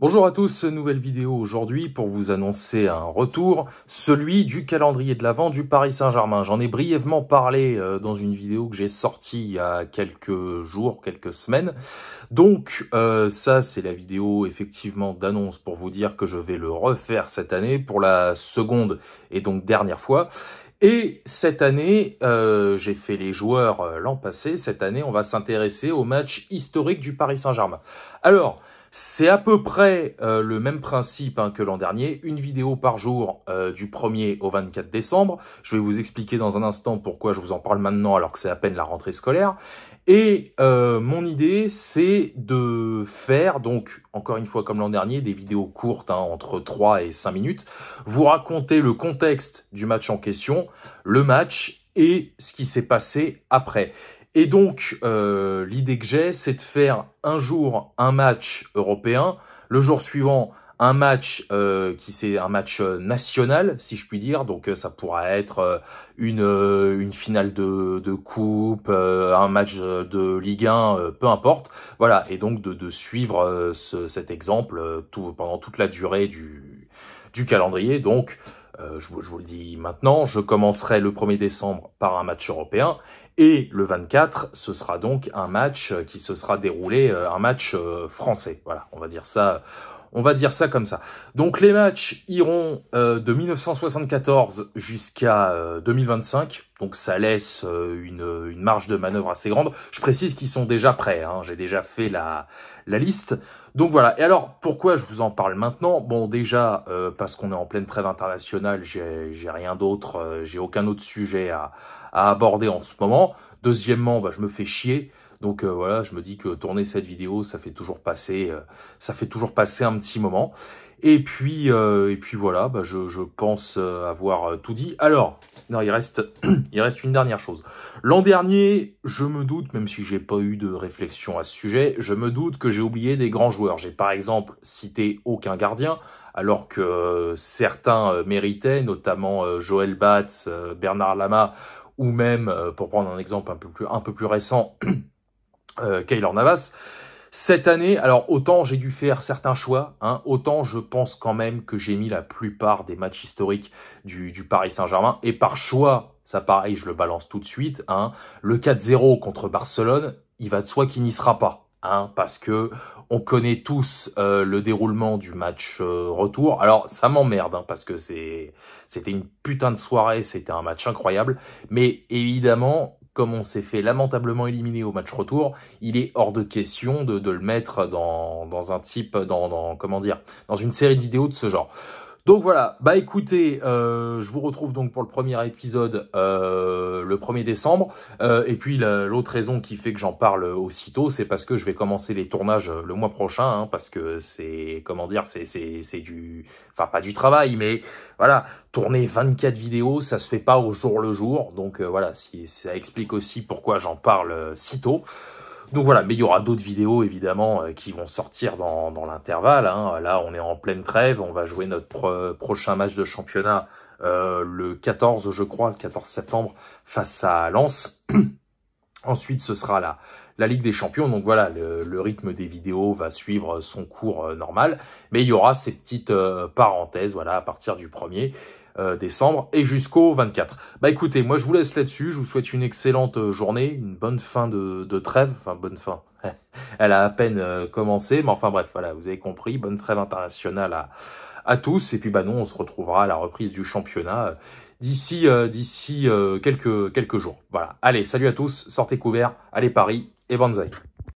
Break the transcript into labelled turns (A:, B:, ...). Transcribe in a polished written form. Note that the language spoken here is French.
A: Bonjour à tous, nouvelle vidéo aujourd'hui pour vous annoncer un retour, celui du calendrier de l'Avent du Paris Saint-Germain. J'en ai brièvement parlé dans une vidéo que j'ai sortie il y a quelques jours, quelques semaines. Donc ça c'est la vidéo effectivement d'annonce pour vous dire que je vais le refaire cette année pour la seconde et donc dernière fois. Et cette année, j'ai fait les joueurs l'an passé, cette année on va s'intéresser au match historique du Paris Saint-Germain. Alors, c'est à peu près le même principe que l'an dernier, une vidéo par jour du 1er au 24 décembre. Je vais vous expliquer dans un instant pourquoi je vous en parle maintenant alors que c'est à peine la rentrée scolaire. Et mon idée, c'est de faire, donc encore une fois comme l'an dernier, des vidéos courtes, entre 3 et 5 minutes, vous raconter le contexte du match en question, le match et ce qui s'est passé après. Et donc, l'idée que j'ai, c'est de faire un jour un match européen, le jour suivant un match qui c'est un match national, si je puis dire. Donc, ça pourra être une finale de coupe, un match de Ligue 1, peu importe. Voilà, et donc de suivre cet exemple pendant toute la durée du calendrier. Donc, je vous le dis maintenant, je commencerai le 1er décembre par un match européen et le 24, ce sera donc un match qui se sera déroulé, un match français. Voilà, on va dire ça comme ça. Donc les matchs iront de 1974 jusqu'à 2025. Donc ça laisse une marge de manœuvre assez grande. Je précise qu'ils sont déjà prêts. J'ai déjà fait la liste. Donc voilà. Et alors, pourquoi je vous en parle maintenant? Bon, déjà, parce qu'on est en pleine trêve internationale, j'ai rien d'autre, j'ai aucun autre sujet à aborder en ce moment. Deuxièmement, je me fais chier. Donc voilà, je me dis que tourner cette vidéo, ça fait toujours passer un petit moment. Et puis voilà, je pense avoir tout dit. Alors, non, il reste une dernière chose. L'an dernier, je me doute, même si j'ai pas eu de réflexion à ce sujet, je me doute que j'ai oublié des grands joueurs. J'ai par exemple cité aucun gardien, alors que certains méritaient, notamment Joël Batz, Bernard Lama, ou même, pour prendre un exemple un peu plus récent, Keylor Navas. Cette année, alors autant j'ai dû faire certains choix, autant je pense quand même que j'ai mis la plupart des matchs historiques du Paris Saint-Germain. Et par choix, ça pareil, je le balance tout de suite, le 4-0 contre Barcelone, il va de soi qu'il n'y sera pas. Parce que on connaît tous le déroulement du match retour. Alors ça m'emmerde parce que c'était une putain de soirée, c'était un match incroyable. Mais évidemment, comme on s'est fait lamentablement éliminer au match retour, il est hors de question de le mettre dans un type, comment dire, dans une série de vidéos de ce genre. Donc voilà, écoutez, je vous retrouve donc pour le premier épisode le 1er décembre. Et puis l'autre raison qui fait que j'en parle aussitôt, c'est parce que je vais commencer les tournages le mois prochain, parce que c'est, comment dire, c'est du, enfin pas du travail, mais voilà, tourner 24 vidéos, ça se fait pas au jour le jour. Donc voilà, ça explique aussi pourquoi j'en parle si tôt. Donc voilà, mais il y aura d'autres vidéos évidemment qui vont sortir dans l'intervalle. Là, on est en pleine trêve, on va jouer notre prochain match de championnat le 14, je crois, le 14 septembre, face à Lens. Ensuite, ce sera la Ligue des Champions. Donc voilà, le rythme des vidéos va suivre son cours normal. Mais il y aura ces petites parenthèses, voilà, à partir du 1er décembre et jusqu'au 24. Écoutez, moi je vous laisse là-dessus, je vous souhaite une excellente journée, une bonne fin de trêve, enfin bonne fin, elle a à peine commencé, mais enfin bref, voilà, vous avez compris, bonne trêve internationale à tous, et puis nous on se retrouvera à la reprise du championnat d'ici quelques jours. Voilà, allez, salut à tous, sortez couverts, allez Paris et banzai.